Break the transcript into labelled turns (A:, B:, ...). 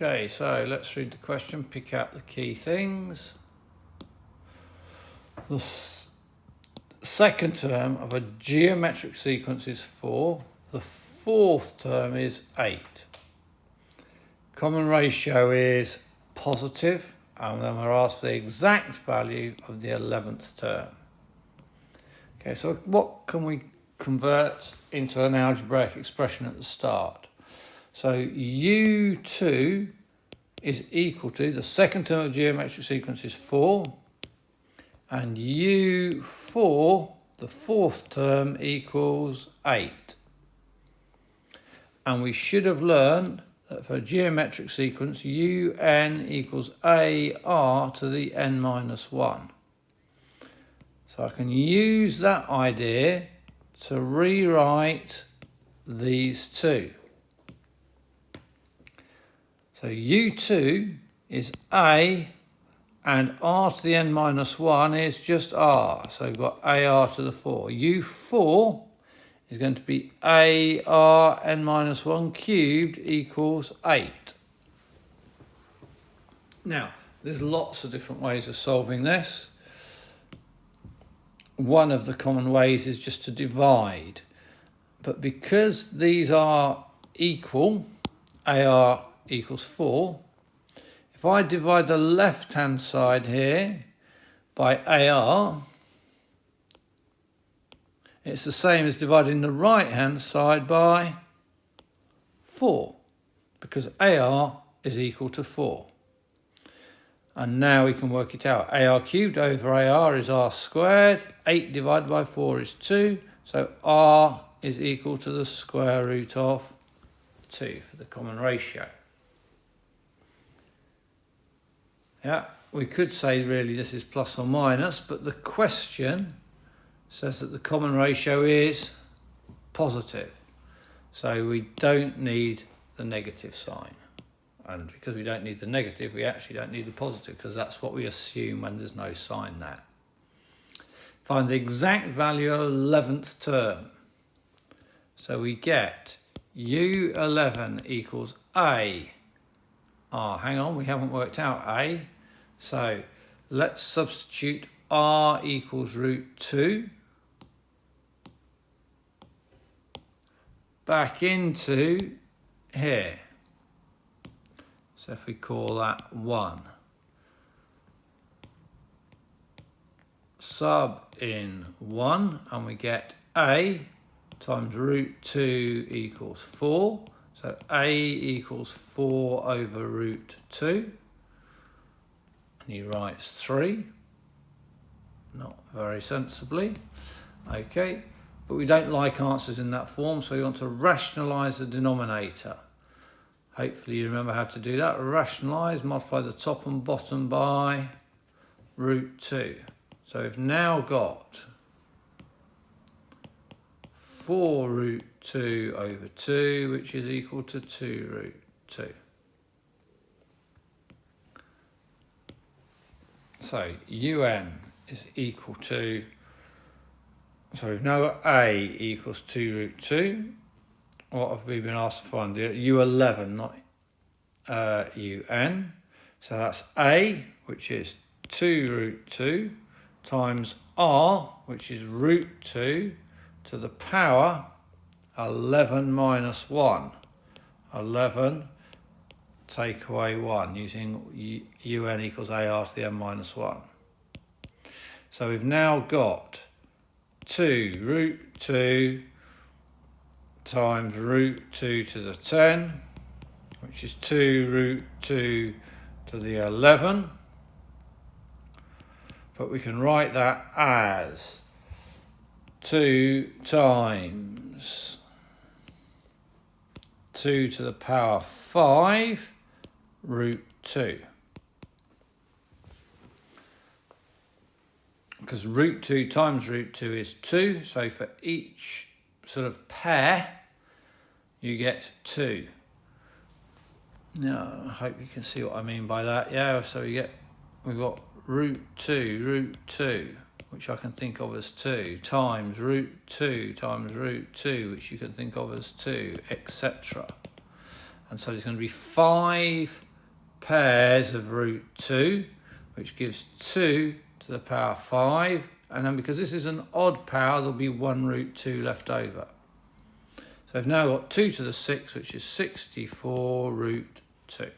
A: Okay, so let's read the question, pick out the key things. The second term of a geometric sequence is 4. The fourth term is 8. Common ratio is positive, and then we're asked for the exact value of the 11th term. Okay, so what can we convert into an algebraic expression at the start? So U2 is equal to, the second term of the geometric sequence is 4, and U4, the fourth term, equals 8. And we should have learned that for a geometric sequence, UN equals AR to the n minus 1. So I can use that idea to rewrite these two. So U2 is A, and R to the n minus 1 is just R. So we've got AR to the 4. U4 is going to be AR n minus 1 cubed equals 8. Now, there's lots of different ways of solving this. One of the common ways is just to divide. But because these are equal, AR equals 4, if I divide the left-hand side here by AR, it's the same as dividing the right-hand side by 4, because AR is equal to 4. And now we can work it out. AR cubed over AR is R squared. 8 divided by 4 is 2. So R is equal to the square root of 2 for the common ratio. Yeah, we could say really this is plus or minus, but the question says that the common ratio is positive. So we don't need the negative sign. And because we don't need the negative, we actually don't need the positive, because that's what we assume when there's no sign there. Find the exact value of 11th term. So we get U11 equals A. Hang on, we haven't worked out A. So let's substitute R equals root 2 back into here. So if we call that 1. Sub in 1, and we get A times root 2 equals 4. So A equals 4 over root 2. And he writes 3. Not very sensibly. Okay, but we don't like answers in that form, so we want to rationalise the denominator. Hopefully you remember how to do that. Rationalise, multiply the top and bottom by root 2. So we've now got 4 root 2 over 2, which is equal to 2 root 2. So UN is equal to, so we've now got A equals 2 root 2. What have we been asked to find? U11, not UN. So that's A, which is 2 root 2, times R, which is root 2, to the power 11 minus 1. 11, take away 1, using UN equals AR to the n minus 1. So we've now got 2 root 2 times root 2 to the 10, which is 2 root 2 to the 11. But we can write that as 2 times 2 to the power 5 root 2. Because root 2 times root 2 is 2, so for each sort of pair, you get 2. Now, I hope you can see what I mean by that. Yeah, so we've got root 2, which I can think of as 2, times root 2 times root 2, which you can think of as 2, etc. And so there's going to be 5 pairs of root 2, which gives 2 to the power 5. And then because this is an odd power, there'll be 1 root 2 left over. So I've now got 2 to the 6, which is 64 root 2.